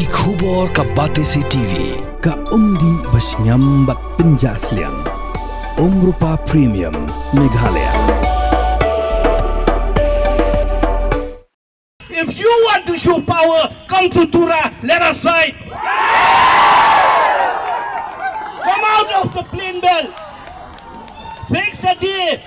Ki khubor ka Batesi TV ka umdi basnyam bak penjasliang Rupa Premium Meghalaya. If you want to show power, come to Tura, let us fight. Come out of the plain belt. Fix a day.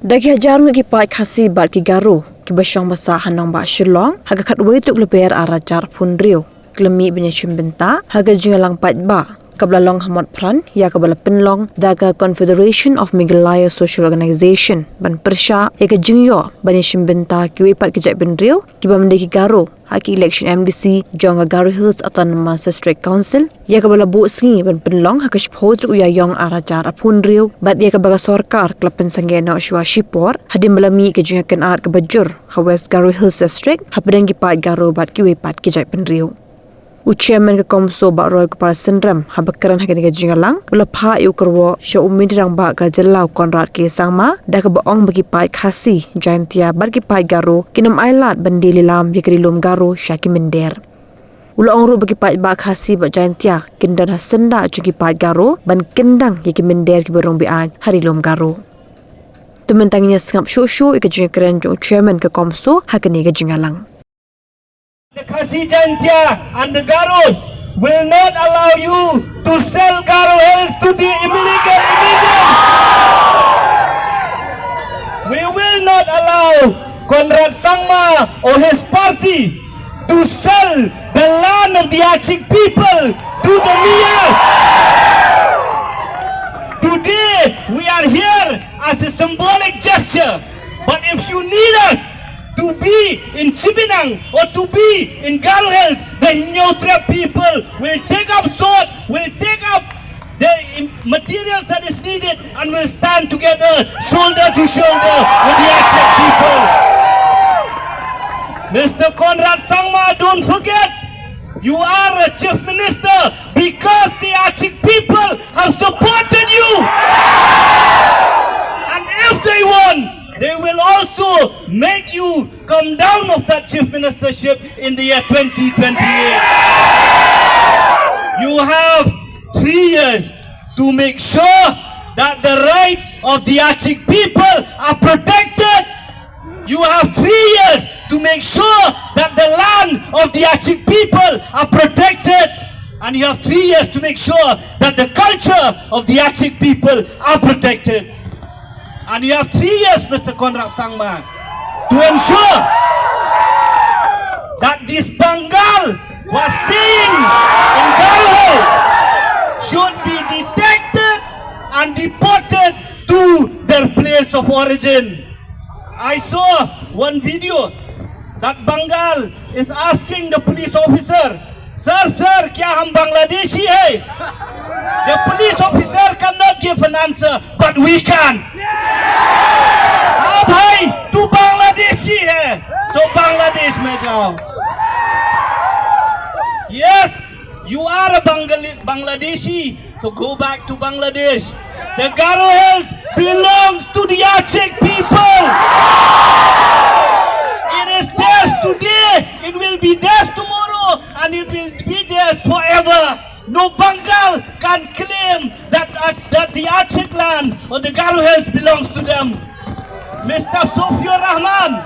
Dagi hajarung ki pai Khasi bar ki Garo ki basyang basa hanang ba Shillong haga khatwai tuk leper arajar punrio klemi benyashim benta haga jingalang pat ba kablalong hamot pran ya kabala penlong daga Confederation of Meghalaya Social Organization ban persya ya ka jingyo benyashim benta ki wepat ki jai benrio ki bamde ki Garo haki election MDC jonga Garo Hills Autonomous District Council ya kabala bu sngi ban penlong haka shpod u ya yong arajar punrio bat ya kabaga sorkar klapen sanggena shwa shipor hadim balami ki jingakan ar ka bajur ha West Garo Hills District hapadang ki pat Garo bat ki wepat ki jai benrio Chairman ke Comso ba roy kepala sendram habakaran hakan ke jingalang bela pha yu kerwo sho umidrang ba ka jelau Conrad ke Sangma da ka baong bagi pai Khasi Jaintia bar ki pai Garo kinam Ailad bandi Rilum ye Rilum Garo syaki Mynder ula ongru bagi pai ba Khasi ba Jaintia kindan hasenda cuki pai Garo ban kendang ye ki Mynder ki berong bi an Rilum Garo tementangnya sengap sho ke jingakan jong chairman ke Comso hakan ke jingalang The Khasi Jaintia and the Garos will not allow you to sell Garo Hills to the illegal immigrants. We will not allow Conrad Sangma or his party to sell the land of the Achik people to the Miyas. Today we are here as a symbolic gesture, but if you need us to be in Chibinang or to be in Garo Hills, the neutral people will take up sword, will take up the materials that is needed and will stand together shoulder to shoulder with the Achek people. Mr. Conrad Sangma, don't forget, you are a chief minister because the Achek people have supported you. And if they won, they will also make you come down of that chief ministership in the year 2028. You have 3 years to make sure that the rights of the Achik people are protected. You have 3 years to make sure that the land of the Achik people are protected. And you have 3 years to make sure that the culture of the Achik people are protected. And you have 3 years, Mr. Conrad Sangma, to ensure that this Bengal was staying in Garo Hills should be detected and deported to their place of origin. I saw one video that Bengal is asking the police officer, Sir, kya hum Bangladeshi hai? The police officer cannot give an answer, but we can. हाँ भाई तू बांग्लादेशी है तो बांग्लादेश में जाओ. Yes, you are a Bangladeshi, so go back to Bangladesh. The Garo Hills belongs to the Achek people. It is theirs today, it will be theirs tomorrow, and it will be theirs forever. No Bengal can claim that the Achek land or the Garo Hills belongs to them. Mr. Sofia Rahman,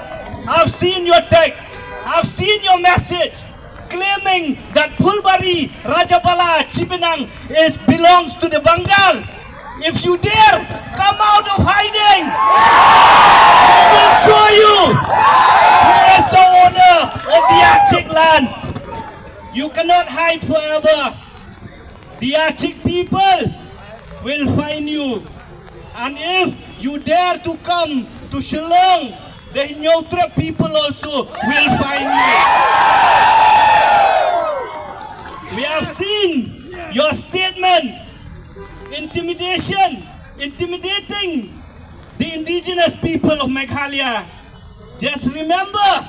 I've seen your text, I've seen your message claiming that Pulbari, Rajabala, Chibinang belongs to the Bengal. If you dare, come out of hiding. We will show you who is the owner of the Achek land. You cannot hide forever. The Achek people will find you. And if you dare to come to Shillong, the neutral people also will find you. We have seen your statement, intimidating the indigenous people of Meghalaya. Just remember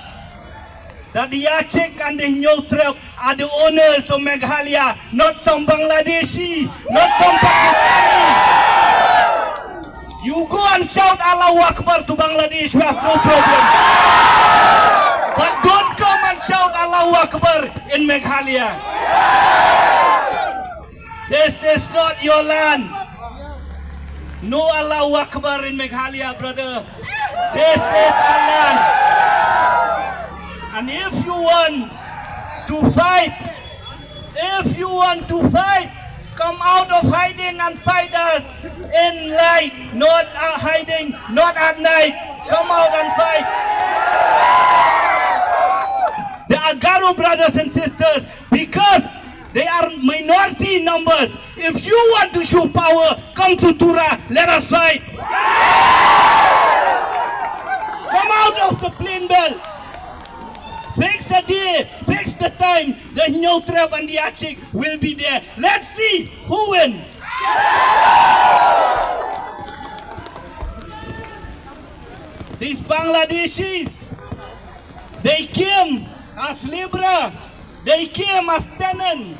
that the Achek and the neutral are the owners of Meghalaya, not some Bangladeshi, not some Pakistani. You go and shout Allahu Akbar to Bangladesh, we have no problem. But don't come and shout Allahu Akbar in Meghalaya. This is not your land. No Allahu Akbar in Meghalaya, brother. This is our land. And if you want to fight, come out of hiding and fight us in light, not hiding, not at night. Come out and fight. They are Garo brothers and sisters because they are minority in numbers. If you want to show power, come to Tura, let us fight. Come out of the plain belt. Fix a day, fix the time. The Nyotrab and the Achik will be there. Let's see who wins. These Bangladeshis, they came as Libra, they came as tenant.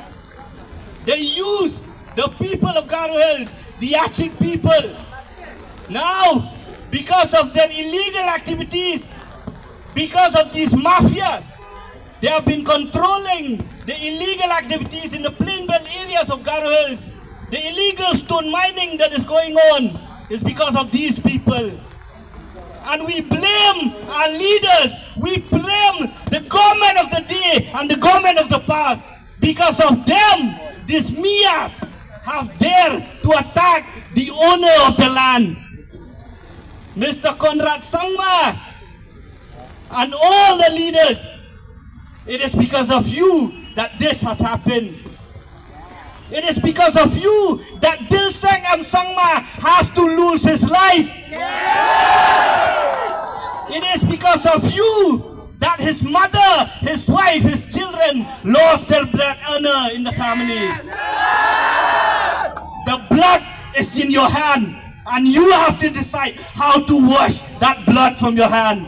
They used the people of Garo Hills, the Achik people. Now, because of their illegal activities, because of these mafias, they have been controlling the illegal activities in the plain belt areas of Garo Hills. The illegal stone mining that is going on is because of these people. And we blame our leaders, we blame the government of the day and the government of the past. Because of them, these Mias have dared to attack the owner of the land. Mr. Conrad Sangma and all the leaders, it is because of you that this has happened. It is because of you that Dilsang and Sangma has to lose his life. It is because of you that his mother, his wife, his children lost their blood honor in the family. The blood is in your hand and you have to decide how to wash that blood from your hand.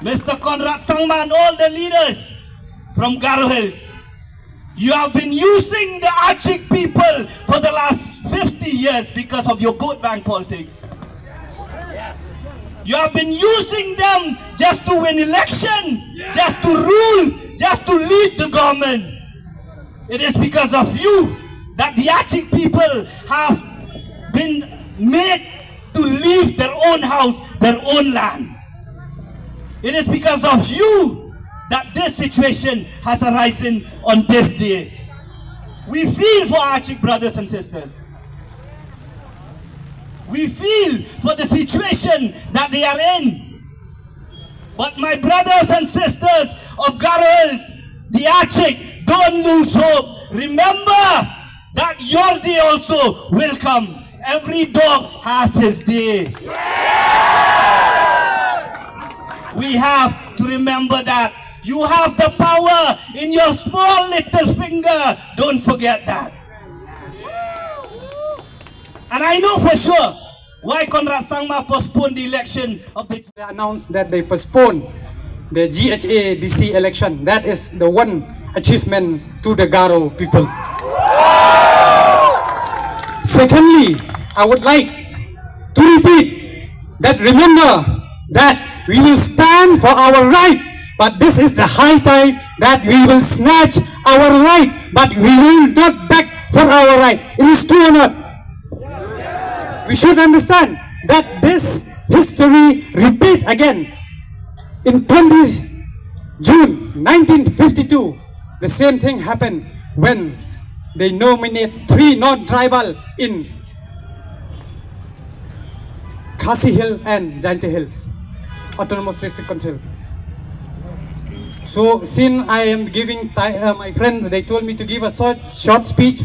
Mr. Conrad Sangma and all the leaders from Garo Hills, you have been using the Achik people for the last 50 years because of your vote bank politics. You have been using them just to win election, just to rule, just to lead the government. It is because of you that the Achik people have been made to leave their own house, their own land. It is because of you that this situation has arisen on this day. We feel for our Achik brothers and sisters. We feel for the situation that they are in. But my brothers and sisters of Garo Hills, the Achik, don't lose hope. Remember that your day also will come. Every dog has his day. We have to remember that. You have the power in your small little finger. Don't forget that. And I know for sure why Conrad Sangma postponed the election of the... They announced that they postponed the GHA-DC election. That is the one achievement to the Garo people. Secondly, I would like to repeat that remember that we will stand for our right, but this is the high time that we will snatch our right, but we will not beg for our right. It is true or not? We should understand that this history repeat again. In 20 June 1952, the same thing happened when they nominate 3 non-tribal in Khasi Hill and Jaintia Hills, Autonomous District Council. So since I am giving my friends, they told me to give a short speech.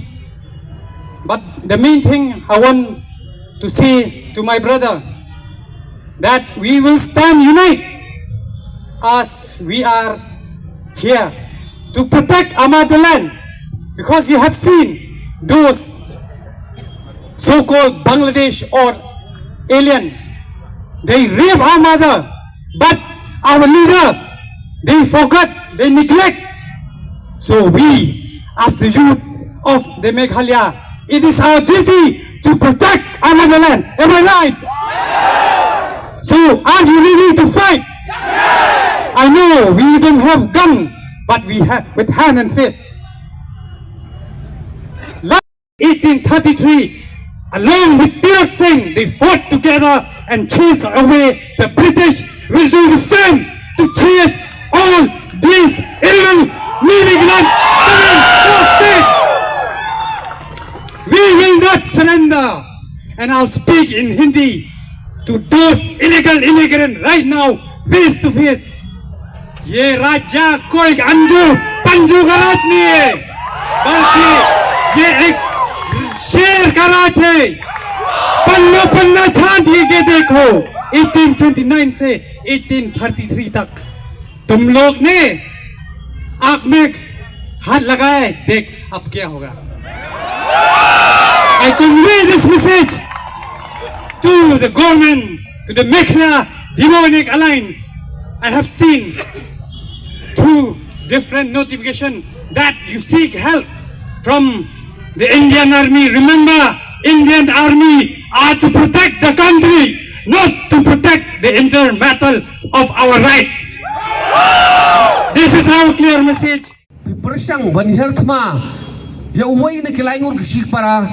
But the main thing I want to say to my brother, that we will stand united as we are here to protect our motherland. Because you have seen those so-called Bangladesh or alien, they rape our mother, but our leader, they forgot, they neglect. So we, as the youth of the Meghalaya, it is our duty to protect our motherland. Am I right? So are you ready to fight? I know we don't have gun, but we have with hand and fist. Like 1833, along with Tilak Singh, they fought together and chased away the British. Will do the same to chase all these illegal immigrants coming to our state. We will not surrender. And I'll speak in Hindi to those illegal immigrants right now, face to face. ये राज्य कोई अंजू पंजू का राज नहीं है, बल्कि ये एक शेर का राज है। पन्ना पन्ना छांट के देखो 1829 से 1833 तक तुम लोग ने आंख में हाथ लगाए, देख अब क्या होगा। I convey this message to the government, to the Mekhla Demonic Alliance. I have seen through different notification that you seek help from the Indian Army. Remember, Indian Army are to protect the country, not to protect the internal battle of our right. This is our clear message. Persang ban hertma ya uway na kilaingur kishik para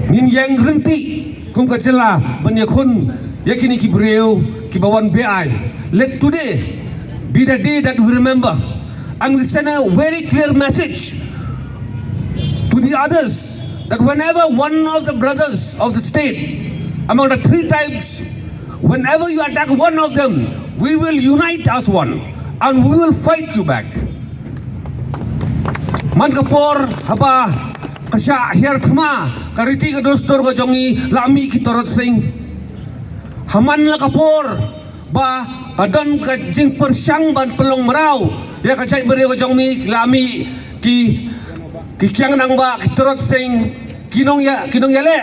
min yang renti kung kacela ban yakun yakini ki breu ki bawan beai. Let today be the day that we remember, and we send a very clear message to the others that whenever one of the brothers of the state among the three tribes, whenever you attack one of them, we will unite as one and we will fight you back. Man kapor haba kasya herthma kariti ka dostor ka jongi lami ki torot sing haman la kapor ba kadon ka jing persyang ban pelong merau ya ka jai beri ka jongi lami ki kyang nang ba ki torot sing kinong ya le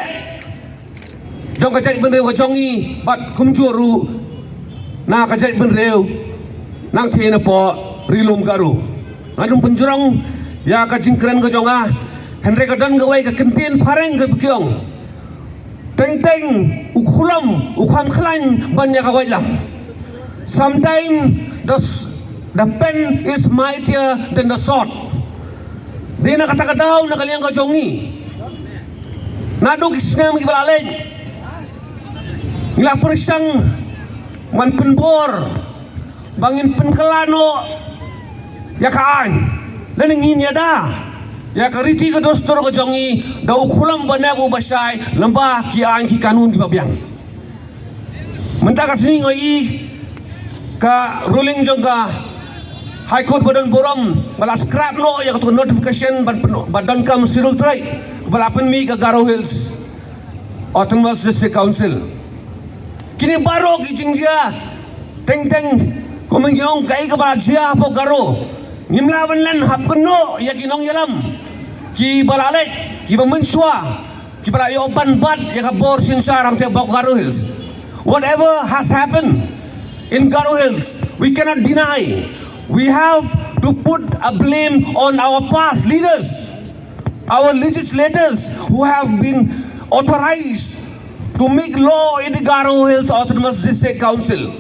jong ka jai beri ka jongi bat Comso ru na ka jai beri nang thena po Rilum Garo ngadum penjurang ya ka jingkren ka jonga henre ka don ka wai ka kentien pareng ka bekyong teng teng ukhulam ukham khlan ban ya ka wai lam. Sometimes the pen is mightier than the sword. Di na katakadaw na kaliang ka jongi nadog isnam ki balalay ngila persang man penbor bangin penkelano ya kaan laningin ya da ya kariti ka dostor ka jongi da ukhulam banabu basay lamba ki an ki kanun ki babyang menta ka sini ngai ka ruling jong ka high court badan borom bala scrap no ya ka notification badan kam sirul trai bala pen mi ka Garo Hills Autonomous District Council kini baro ki jingja teng teng kumengyong kai ka ba jia po Garo ngimlaban lan hapno ya kinong yalam ki balalay ki bamenswa ki balayo ban bat ya ka bor sinsarang te bok Garo Hills. Whatever has happened in Garo Hills, we cannot deny. We have to put a blame on our past leaders, our legislators who have been authorized to make law in the Garo Hills Autonomous District Council.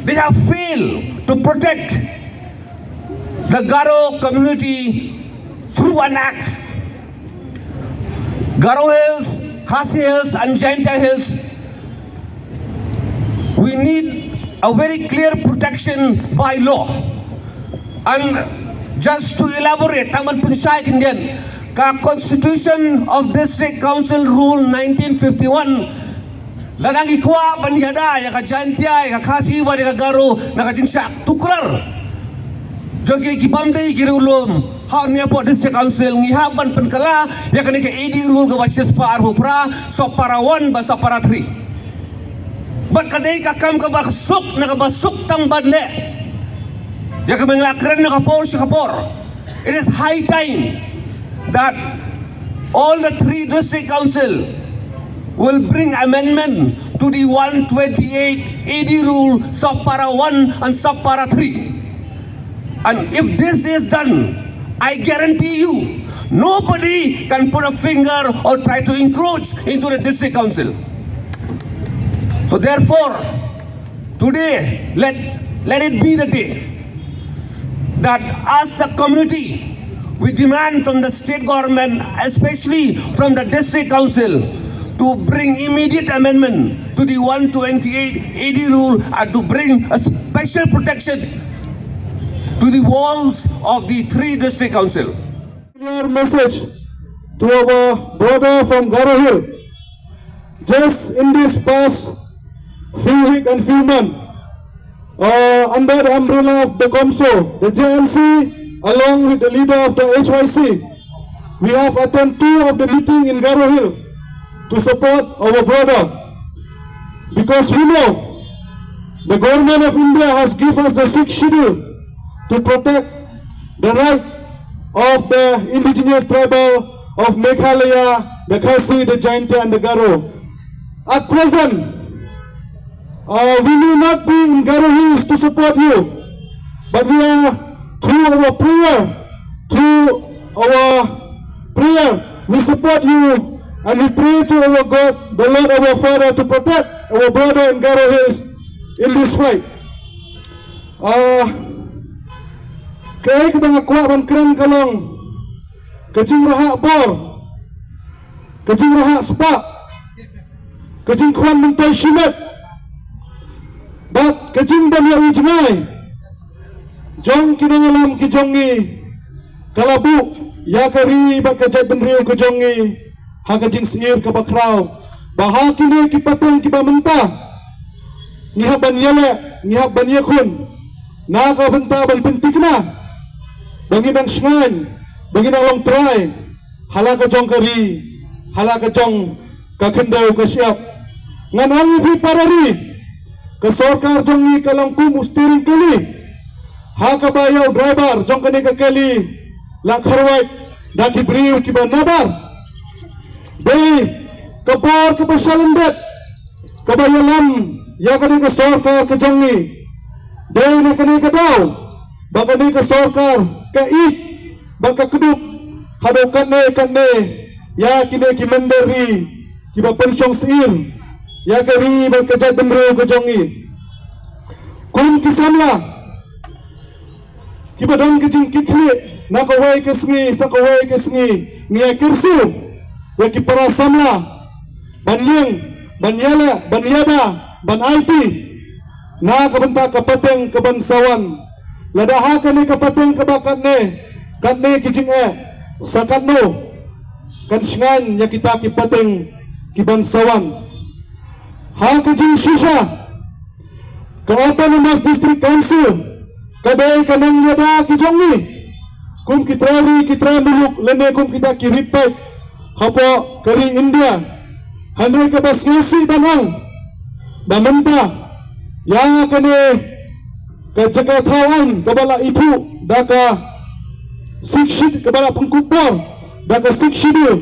They have failed to protect the Garo community through an act. Garo Hills, Khasi Hills and Jaintia Hills, we need a very clear protection by law. And just to elaborate, taman pinsay kindian, ka Constitution of District Council Rule 1951, lanang ikwa baniyada ya ka Jaintia ya ka Khasi wa ya ka Garo nakajingsa tuklar. Jogi kibamde Rilum ha niya po District Council ngihaban penkala ya kani ka AD rule ka basis pa arhupra so para 1 ba sa para 3. But kadai kakam ka basuk na kabasuk tang badle ya ka manglakren na kapor si kapor. It is high time that all the 3 District Council will bring amendment to the 128 AD rule sub para 1 and sub para 3. And if this is done, I guarantee you, nobody can put a finger or try to encroach into the District Council. So therefore, Today, let it be the day that as a community, we demand from the state government, especially from the district council, to bring immediate amendment to the 128 AD rule and to bring a special protection to the walls of the 3 district council. Clear message to our brother from Garo Hill. Just in this past few weeks and few months, under the umbrella of the Comso, the JNC, along with the leader of the HYC, we have attended 2 of the meetings in Garo Hill to support our brother. Because we know the government of India has given us the 6th schedule to protect the right of the indigenous tribal of Meghalaya, the Khasi, the Jaintia and the Garo. At present, we may not be in Garo Hills to support you, but we are through our prayer, we support you and we pray to our God, the Lord our Father, to protect our brother in Garo Hills in this fight. Kaya kebangakuan man keren kalong, kecing rahak bor, kecing rahak sepak, kecing kuan mentai shimet, bat kecing banyak ujngai, jong kinangalam kijongi, kalabu ya kari bat kajat benriu kijongi, ha kecing seir kabakrau, bahal kini kipateng kibamenta, ngihap ban yale, ngihap ban yakun, na ka benta ban pentikna. Banginang sngan, banginang long try, hala ka jong kari, hala ka jong kakendaw ka siap. Ngan angi pi parari, ka sorkar jong ni kalangkum usturing kali, ha ka bayaw driver jong kani ka kali, la kharwait, da ki briw ki ba nabar. Day, ka bar ka pasalandet, ka bayalam, ya kani ka sorkar ka jong ni. Day na kani ka daw, ba kani ka sorkar, kait baka keduk hadaw kane ya kini ki Mynder ri ki ba pensyong seir ya kari baka jat benro kejongi kum kisamla ki ba don kejing kikli na kawai kesngi sa kawai kesngi ni kirsu ya ki para samla banyeng banyala banyada ban IT na kabenta kapateng kebansawan ladaha kani kapateng kabakat ne kijing sakano kan singan ya kita kipateng kibansawan ha kijing shisha kaapa mas district council kadai kanang yada kijongi kum kitrari kitra muluk lene kum kita kiripet hapo kari India handre ka bas ngasi banang bamenta ya kane ka Jakartaan kabala itu daka sikshid kabala pengkupor daka sikshidil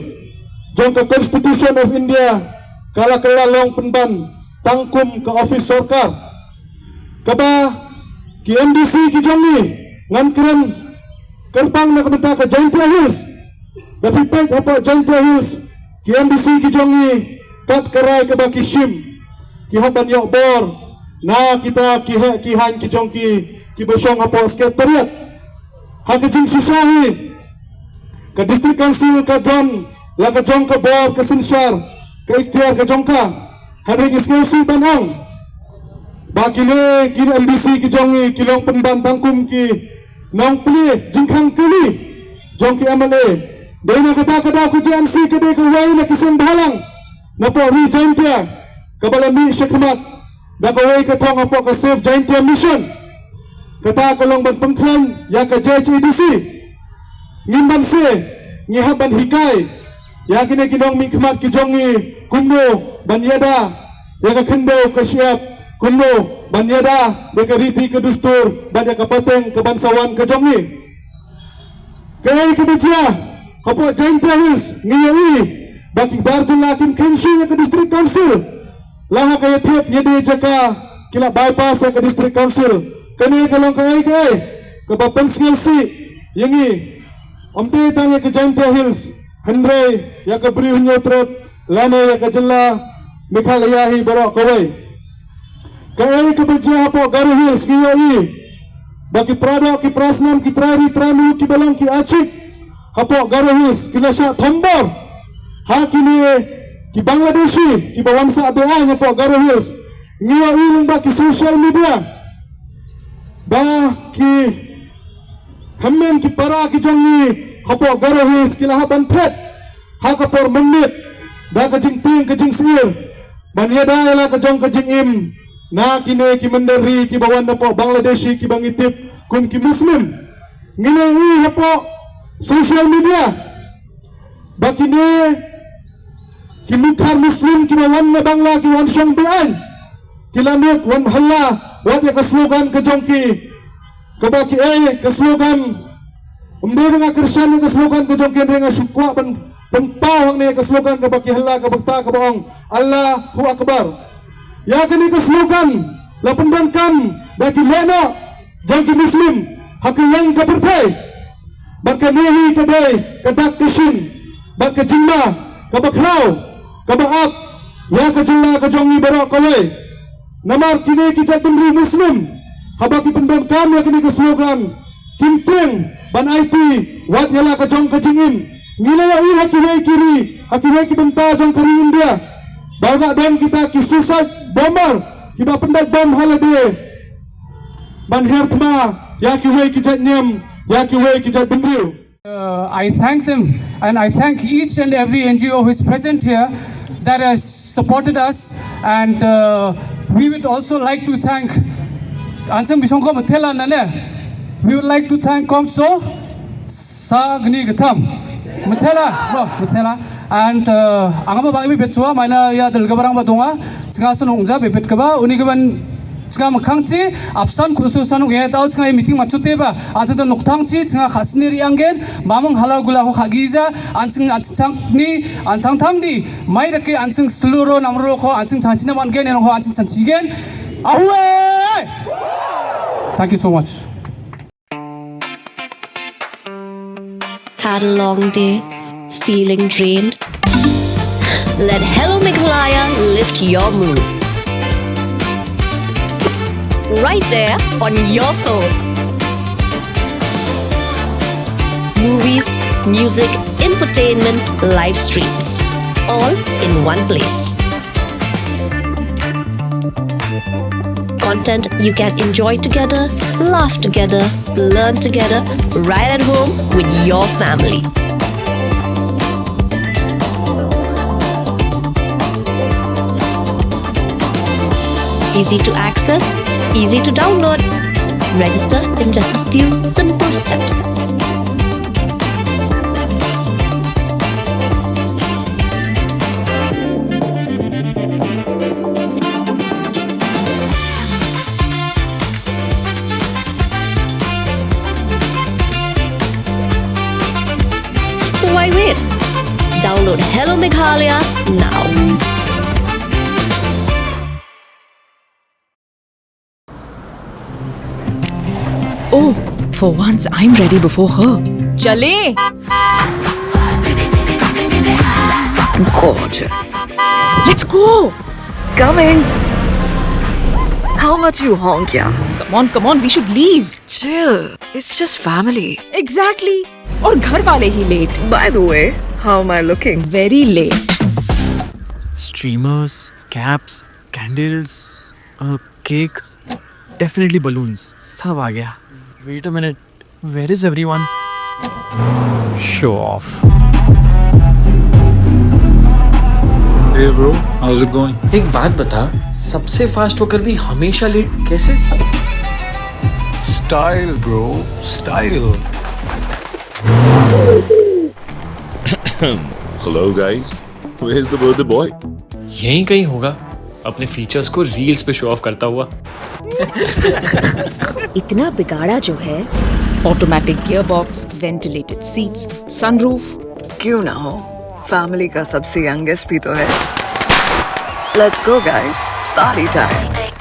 jong ka Constitution of India kala long penban tangkum ka office sorkar kaba ki MDC ki jongi ngan keren kerpang na kabenta ka Jaintia Hills dapat pet apa Jaintia Hills ki MDC ki jongi kat karai kaba ki shim ki haban yok bor na kita kihan kijongki kibosong apa sekretariat ha kijing susahi ka district council ka don la ka jong ka bor ka sinsyar ka ikhtiar ka jongka hari iskeusi banang bagile kin MBC kijongi kilong penban tangkum ki nong pli jingkhang kili jongki amale dena kata kada ku JNC ka de ka wai na kisim balang na po ri Jaintia kabala mi syakmat dakaway katong apo ka Save Jaintia Mission kata kalong ban pengklan ya ka JHDC ngimban se ngihaban hikay ya kini kinong mikmat kijongi kundo banyada ya ka kendo ka siap kundo banyada ya ka riti ka dustur banya ka pateng ka bansawan ka jongi kaya kabutya apo Jaintia Hills ngiyoi baki barjan lakin kenshu ya ka district council laha kaya tiap yedi jaka kila bypass ke district council kani kalong kaya ke bapan si yangi ompe tang ke Jaintia Hills Andre ya ke Brihunya Trot lane ya ke Jella Meghalaya hi borok kawai Kaya kebeja hapo Garo Hills kiyoi. Baki Prado ki Prasnam ki Trari Tramulu ki Balang ki Achik. Hapo Garo Hills kilasha Thombor. Hakini ki Bangladeshi ki Bawansa Abeang hapo Garo Hills. Ngiyoi lang baki social media. Baki Hammen ki para ki jongi hapo Garo Hills kilaha Bantet. Hakapor Menit. Da kajing ting kajing sir. Banyada la kajong kajing im. Na kini ki Mynder ki bawan na po Bangladeshi ki bangitip kun ki Muslim nginai hapo social media bakini ki mukhar Muslim ki bawan na Bangla ki wan syang bean ki lanut wan halla wat ya keslogan kejongki kebaki keslogan dengan Kristen keslogan kejongki dengan syukwa penpawang ni keslogan kebaki halla kebakta kebaong Allahu Akbar. Ya kini keslogan lapendankan bagi lena jangki Muslim hakilang kepertai baka nehi kadai kadak kishin baka jingma kabaklau kabaap ya kajilla kajongi barok kawai namar kini kijat pendiri Muslim habaki pendankan ya kini keslogan kimting ban IT wat yala kajong kajingin ngilai hakiwai kiri hakiwai kibenta jong kari India baga dan kita ki suicide bomber kiba pendat bom halade ban hertma ya ki wei ki jatnyam ya ki wei ki jat bendriu. I thank them and I thank each and every NGO who is present here that has supported us, and we would also like to thank Ansem Bisongko Mathela Nane. We would like to thank Comso Sagni Gatam Mathela and angaba bangi betwa mana ya dalga barang badonga singa sunungja bebet kaba uni gaban singa makhangchi apsan khususan nge tau singa meeting machute ba atata noktangchi singa khasneri angen mamang halal gula ho khagiza ansing ni antang-tangdi mai dake ansing seluro namro ko ansing chanchina mangen eno ho ansing sanchigen ahwe. Thank you so much. Had a long day, feeling drained? Let Hello Meghalaya lift your mood. Right there on your phone. Movies, music, infotainment, live streams, all in one place. Content you can enjoy together, laugh together, learn together, right at home with your family. Easy to access, easy to download. Register in just a few simple steps. So why wait? Download Hello Meghalaya now. Oh, for once I'm ready before her. Chale! Gorgeous. Let's go! Coming. How much you honk, yeah? Come on, we should leave. Chill. It's just family. Exactly. और घर वाले ही late. By the way, how am I looking? Very late. Streamers, caps, candles, a cake, definitely balloons. सब आ गया. Wait a minute. Where is everyone? Show off. Hey bro, how's it going? एक बात बता, सबसे fast होकर भी हमेशा late कैसे? Style bro, style. Hello guys, where's the birthday boy? यहीं कहीं होगा, अपने फीचर्स को रील्स पे शो ऑफ करता हुआ. इतना बिगाड़ा जो है. Automatic gearbox, ventilated seats, sunroof. क्यों ना हो? Family का सबसे youngest भी तो है. Let's go guys, party time.